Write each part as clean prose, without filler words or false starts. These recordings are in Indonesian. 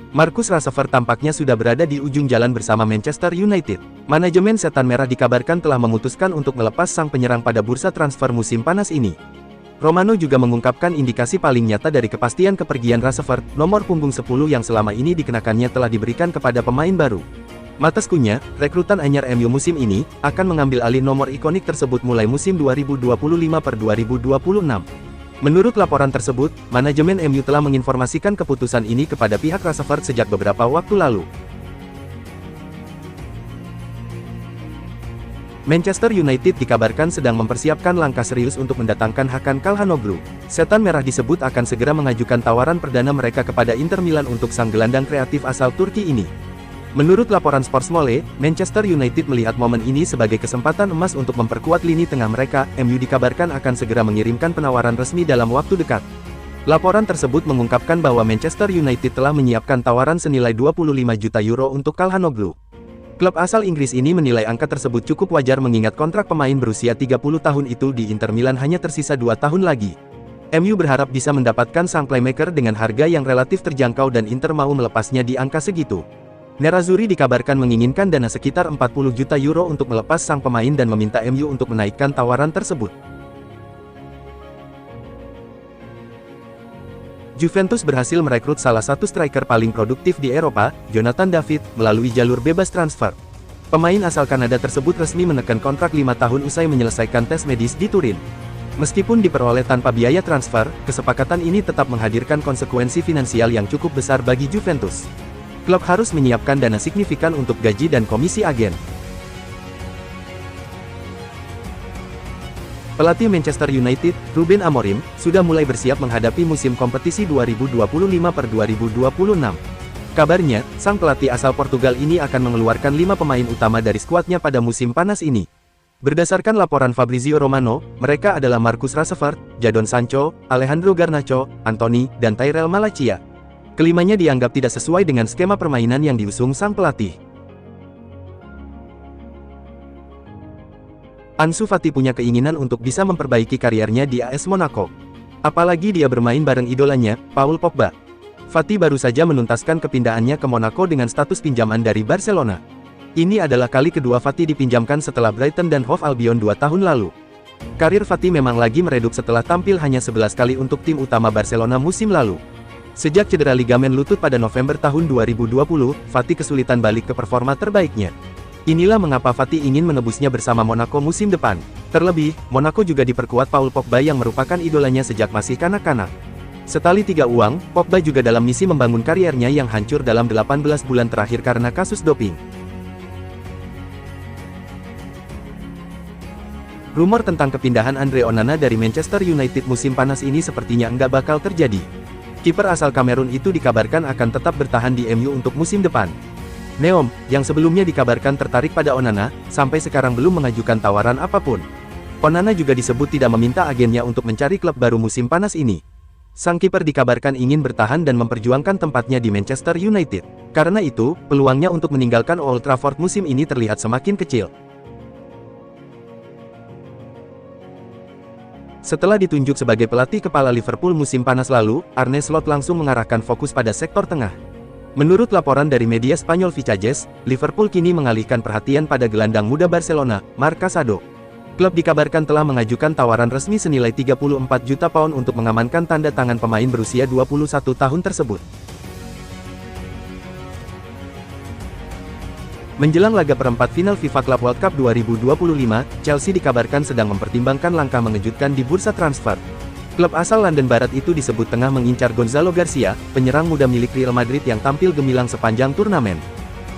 Marcus Rashford tampaknya sudah berada di ujung jalan bersama Manchester United. Manajemen Setan Merah dikabarkan telah memutuskan untuk melepas sang penyerang pada bursa transfer musim panas ini. Romano juga mengungkapkan indikasi paling nyata dari kepastian kepergian Rashford, nomor punggung 10 yang selama ini dikenakannya telah diberikan kepada pemain baru. Mateskunya, rekrutan anyar MU musim ini, akan mengambil alih nomor ikonik tersebut mulai musim 2025-2026. Menurut laporan tersebut, manajemen MU telah menginformasikan keputusan ini kepada pihak Rashford sejak beberapa waktu lalu. Manchester United dikabarkan sedang mempersiapkan langkah serius untuk mendatangkan Hakan Calhanoglu. Setan Merah disebut akan segera mengajukan tawaran perdana mereka kepada Inter Milan untuk sang gelandang kreatif asal Turki ini. Menurut laporan Sportsmole, Manchester United melihat momen ini sebagai kesempatan emas untuk memperkuat lini tengah mereka. MU dikabarkan akan segera mengirimkan penawaran resmi dalam waktu dekat. Laporan tersebut mengungkapkan bahwa Manchester United telah menyiapkan tawaran senilai 25 juta euro untuk Calhanoglu. Klub asal Inggris ini menilai angka tersebut cukup wajar mengingat kontrak pemain berusia 30 tahun itu di Inter Milan hanya tersisa 2 tahun lagi. MU berharap bisa mendapatkan sang playmaker dengan harga yang relatif terjangkau dan Inter mau melepasnya di angka segitu. Nerazzurri dikabarkan menginginkan dana sekitar 40 juta euro untuk melepas sang pemain dan meminta MU untuk menaikkan tawaran tersebut. Juventus berhasil merekrut salah satu striker paling produktif di Eropa, Jonathan David, melalui jalur bebas transfer. Pemain asal Kanada tersebut resmi menekan kontrak 5 tahun usai menyelesaikan tes medis di Turin. Meskipun diperoleh tanpa biaya transfer, kesepakatan ini tetap menghadirkan konsekuensi finansial yang cukup besar bagi Juventus. Klub harus menyiapkan dana signifikan untuk gaji dan komisi agen. Pelatih Manchester United, Ruben Amorim, sudah mulai bersiap menghadapi musim kompetisi 2025-2026. Kabarnya, sang pelatih asal Portugal ini akan mengeluarkan 5 pemain utama dari skuadnya pada musim panas ini. Berdasarkan laporan Fabrizio Romano, mereka adalah Marcus Rashford, Jadon Sancho, Alejandro Garnacho, Anthony, dan Tyrell Malacia. Kelimanya dianggap tidak sesuai dengan skema permainan yang diusung sang pelatih. Ansu Fati punya keinginan untuk bisa memperbaiki kariernya di AS Monaco. Apalagi dia bermain bareng idolanya, Paul Pogba. Fati baru saja menuntaskan kepindahannya ke Monaco dengan status pinjaman dari Barcelona. Ini adalah kali kedua Fati dipinjamkan setelah Brighton dan Hove Albion 2 tahun lalu. Karir Fati memang lagi meredup setelah tampil hanya 11 kali untuk tim utama Barcelona musim lalu. Sejak cedera ligamen lutut pada November tahun 2020, Fati kesulitan balik ke performa terbaiknya. Inilah mengapa Fati ingin menebusnya bersama Monaco musim depan. Terlebih, Monaco juga diperkuat Paul Pogba yang merupakan idolanya sejak masih kanak-kanak. Setali 3 uang, Pogba juga dalam misi membangun kariernya yang hancur dalam 18 bulan terakhir karena kasus doping. Rumor tentang kepindahan Andre Onana dari Manchester United musim panas ini sepertinya enggak bakal terjadi. Kiper asal Kamerun itu dikabarkan akan tetap bertahan di MU untuk musim depan. Neom, yang sebelumnya dikabarkan tertarik pada Onana, sampai sekarang belum mengajukan tawaran apapun. Onana juga disebut tidak meminta agennya untuk mencari klub baru musim panas ini. Sang kiper dikabarkan ingin bertahan dan memperjuangkan tempatnya di Manchester United. Karena itu, peluangnya untuk meninggalkan Old Trafford musim ini terlihat semakin kecil. Setelah ditunjuk sebagai pelatih kepala Liverpool musim panas lalu, Arne Slot langsung mengarahkan fokus pada sektor tengah. Menurut laporan dari media Spanyol Vichajes, Liverpool kini mengalihkan perhatian pada gelandang muda Barcelona, Marc Casado. Klub dikabarkan telah mengajukan tawaran resmi senilai 34 juta pound untuk mengamankan tanda tangan pemain berusia 21 tahun tersebut. Menjelang laga perempat final FIFA Club World Cup 2025, Chelsea dikabarkan sedang mempertimbangkan langkah mengejutkan di bursa transfer. Klub asal London Barat itu disebut tengah mengincar Gonzalo Garcia, penyerang muda milik Real Madrid yang tampil gemilang sepanjang turnamen.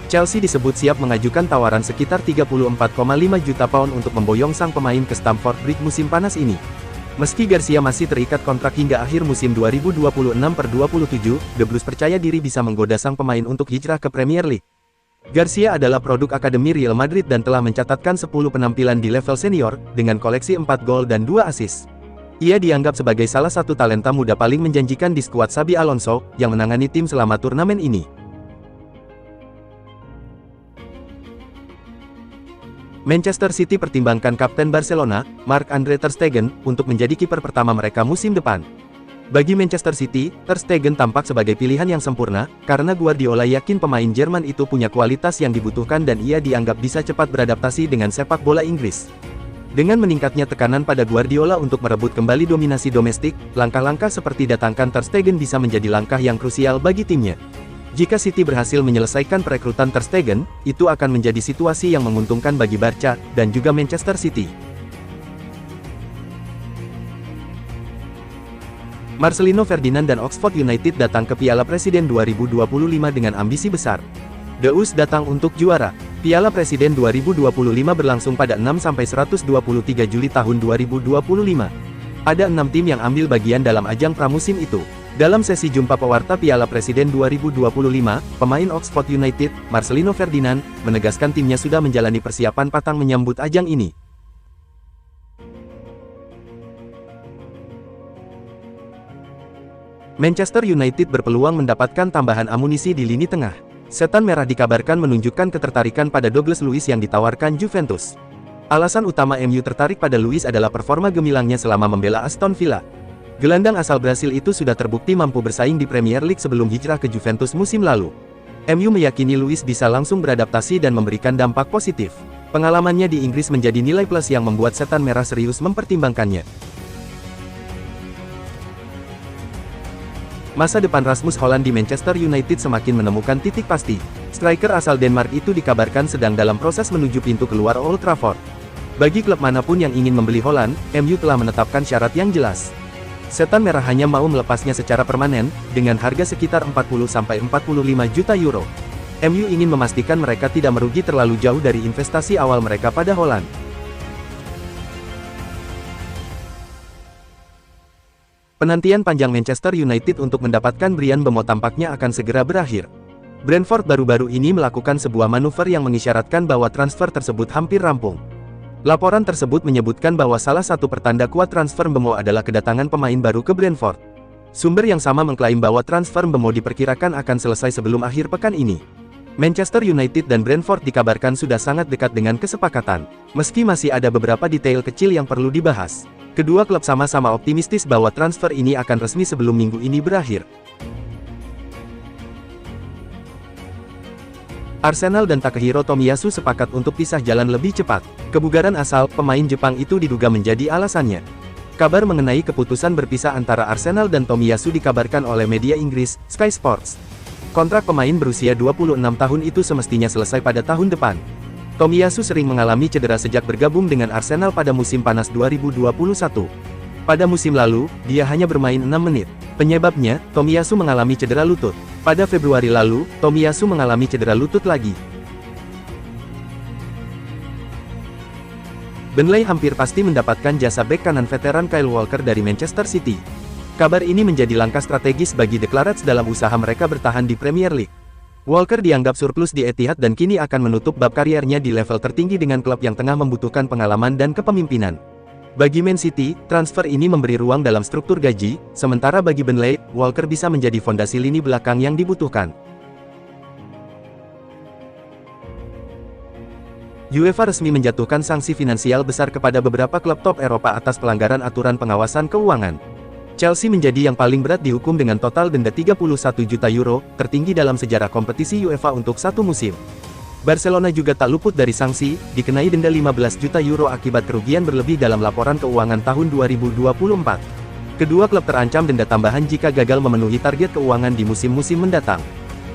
Chelsea disebut siap mengajukan tawaran sekitar 34,5 juta pound untuk memboyong sang pemain ke Stamford Bridge musim panas ini. Meski Garcia masih terikat kontrak hingga akhir musim 2026/27, The Blues percaya diri bisa menggoda sang pemain untuk hijrah ke Premier League. Garcia adalah produk akademi Real Madrid dan telah mencatatkan 10 penampilan di level senior, dengan koleksi 4 gol dan 2 assist. Ia dianggap sebagai salah satu talenta muda paling menjanjikan di skuad Xabi Alonso, yang menangani tim selama turnamen ini. Manchester City pertimbangkan kapten Barcelona, Marc-Andre ter Stegen, untuk menjadi kiper pertama mereka musim depan. Bagi Manchester City, Ter Stegen tampak sebagai pilihan yang sempurna, karena Guardiola yakin pemain Jerman itu punya kualitas yang dibutuhkan dan ia dianggap bisa cepat beradaptasi dengan sepak bola Inggris. Dengan meningkatnya tekanan pada Guardiola untuk merebut kembali dominasi domestik, langkah-langkah seperti datangkan Ter Stegen bisa menjadi langkah yang krusial bagi timnya. Jika City berhasil menyelesaikan perekrutan Ter Stegen, itu akan menjadi situasi yang menguntungkan bagi Barca, dan juga Manchester City. Marcelino Ferdinand dan Oxford United datang ke Piala Presiden 2025 dengan ambisi besar. The Us datang untuk juara. Piala Presiden 2025 berlangsung pada 6–123 Juli tahun 2025. Ada 6 tim yang ambil bagian dalam ajang pramusim itu. Dalam sesi jumpa pewarta Piala Presiden 2025, pemain Oxford United, Marcelino Ferdinand, menegaskan timnya sudah menjalani persiapan matang menyambut ajang ini. Manchester United berpeluang mendapatkan tambahan amunisi di lini tengah. Setan Merah dikabarkan menunjukkan ketertarikan pada Douglas Luiz yang ditawarkan Juventus. Alasan utama MU tertarik pada Luiz adalah performa gemilangnya selama membela Aston Villa. Gelandang asal Brasil itu sudah terbukti mampu bersaing di Premier League sebelum hijrah ke Juventus musim lalu. MU meyakini Luiz bisa langsung beradaptasi dan memberikan dampak positif. Pengalamannya di Inggris menjadi nilai plus yang membuat Setan Merah serius mempertimbangkannya. Masa depan Rasmus Hojlund di Manchester United semakin menemukan titik pasti. Striker asal Denmark itu dikabarkan sedang dalam proses menuju pintu keluar Old Trafford. Bagi klub manapun yang ingin membeli Hojlund, MU telah menetapkan syarat yang jelas. Setan Merah hanya mau melepasnya secara permanen, dengan harga sekitar 40–45 juta euro. MU ingin memastikan mereka tidak merugi terlalu jauh dari investasi awal mereka pada Hojlund. Penantian panjang Manchester United untuk mendapatkan Bryan Mbeumo tampaknya akan segera berakhir. Brentford baru-baru ini melakukan sebuah manuver yang mengisyaratkan bahwa transfer tersebut hampir rampung. Laporan tersebut menyebutkan bahwa salah satu pertanda kuat transfer Mbeumo adalah kedatangan pemain baru ke Brentford. Sumber yang sama mengklaim bahwa transfer Mbeumo diperkirakan akan selesai sebelum akhir pekan ini. Manchester United dan Brentford dikabarkan sudah sangat dekat dengan kesepakatan. Meski masih ada beberapa detail kecil yang perlu dibahas. Kedua klub sama-sama optimistis bahwa transfer ini akan resmi sebelum minggu ini berakhir. Arsenal dan Takehiro Tomiyasu sepakat untuk pisah jalan lebih cepat. Kebugaran asal pemain Jepang itu diduga menjadi alasannya. Kabar mengenai keputusan berpisah antara Arsenal dan Tomiyasu dikabarkan oleh media Inggris, Sky Sports. Kontrak pemain berusia 26 tahun itu semestinya selesai pada tahun depan. Tomiyasu sering mengalami cedera sejak bergabung dengan Arsenal pada musim panas 2021. Pada musim lalu, dia hanya bermain 6 menit. Penyebabnya, Tomiyasu mengalami cedera lutut. Pada Februari lalu, Tomiyasu mengalami cedera lutut lagi. Burnley hampir pasti mendapatkan jasa bek kanan veteran Kyle Walker dari Manchester City. Kabar ini menjadi langkah strategis bagi The Clarets dalam usaha mereka bertahan di Premier League. Walker dianggap surplus di Etihad dan kini akan menutup bab kariernya di level tertinggi dengan klub yang tengah membutuhkan pengalaman dan kepemimpinan. Bagi Man City, transfer ini memberi ruang dalam struktur gaji, sementara bagi Burnley, Walker bisa menjadi fondasi lini belakang yang dibutuhkan. UEFA resmi menjatuhkan sanksi finansial besar kepada beberapa klub top Eropa atas pelanggaran aturan pengawasan keuangan. Chelsea menjadi yang paling berat dihukum dengan total denda 31 juta euro, tertinggi dalam sejarah kompetisi UEFA untuk satu musim. Barcelona juga tak luput dari sanksi, dikenai denda 15 juta euro akibat kerugian berlebih dalam laporan keuangan tahun 2024. Kedua klub terancam denda tambahan jika gagal memenuhi target keuangan di musim-musim mendatang.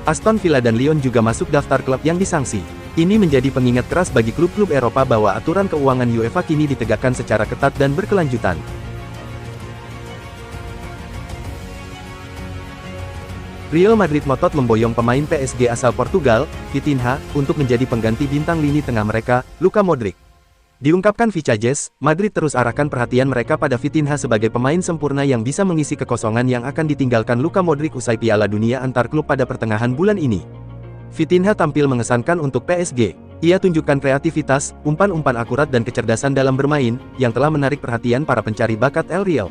Aston Villa dan Lyon juga masuk daftar klub yang disanksi. Ini menjadi pengingat keras bagi klub-klub Eropa bahwa aturan keuangan UEFA kini ditegakkan secara ketat dan berkelanjutan. Real Madrid ngotot memboyong pemain PSG asal Portugal, Vitinha, untuk menjadi pengganti bintang lini tengah mereka, Luka Modric. Diungkapkan Vicajes, Madrid terus arahkan perhatian mereka pada Vitinha sebagai pemain sempurna yang bisa mengisi kekosongan yang akan ditinggalkan Luka Modric usai Piala Dunia antar klub pada pertengahan bulan ini. Vitinha tampil mengesankan untuk PSG. Ia tunjukkan kreativitas, umpan-umpan akurat dan kecerdasan dalam bermain, yang telah menarik perhatian para pencari bakat El Real.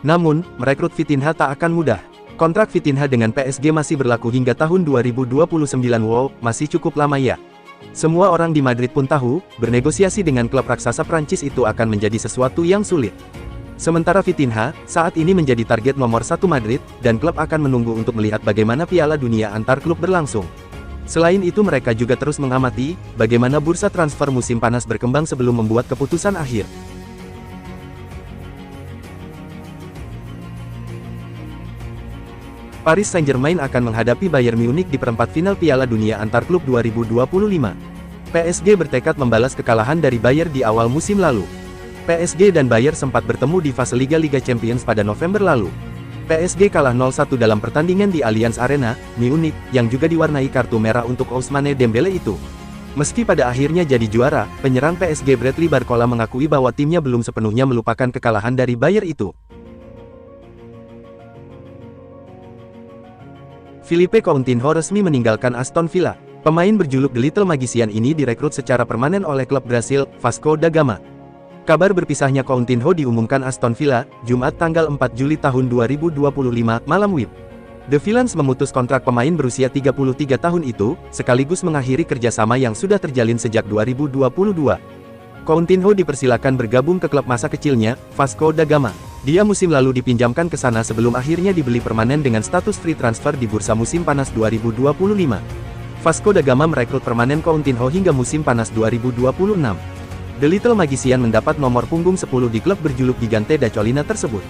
Namun, merekrut Vitinha tak akan mudah. Kontrak Vitinha dengan PSG masih berlaku hingga tahun 2029. Wow, masih cukup lama ya. Semua orang di Madrid pun tahu, bernegosiasi dengan klub raksasa Prancis itu akan menjadi sesuatu yang sulit. Sementara Vitinha, saat ini menjadi target nomor 1 Madrid, dan klub akan menunggu untuk melihat bagaimana Piala Dunia antar klub berlangsung. Selain itu mereka juga terus mengamati, bagaimana bursa transfer musim panas berkembang sebelum membuat keputusan akhir. Paris Saint-Germain akan menghadapi Bayern Munich di perempat final Piala Dunia antar klub 2025. PSG bertekad membalas kekalahan dari Bayern di awal musim lalu. PSG dan Bayern sempat bertemu di fase Liga Champions pada November lalu. PSG kalah 0-1 dalam pertandingan di Allianz Arena, Munich, yang juga diwarnai kartu merah untuk Ousmane Dembele itu. Meski pada akhirnya jadi juara, penyerang PSG Bradley Barcola mengakui bahwa timnya belum sepenuhnya melupakan kekalahan dari Bayern itu. Philippe Coutinho resmi meninggalkan Aston Villa. Pemain berjuluk The Little Magician ini direkrut secara permanen oleh klub Brasil, Vasco da Gama. Kabar berpisahnya Coutinho diumumkan Aston Villa, Jumat tanggal 4 Juli tahun 2025, malam WIB. The Villains memutus kontrak pemain berusia 33 tahun itu, sekaligus mengakhiri kerjasama yang sudah terjalin sejak 2022. Coutinho dipersilakan bergabung ke klub masa kecilnya, Vasco da Gama. Dia musim lalu dipinjamkan ke sana sebelum akhirnya dibeli permanen dengan status free transfer di bursa musim panas 2025. Vasco da Gama merekrut permanen Coutinho hingga musim panas 2026. The Little Magician mendapat nomor punggung 10 di klub berjuluk Gigante da Colina tersebut.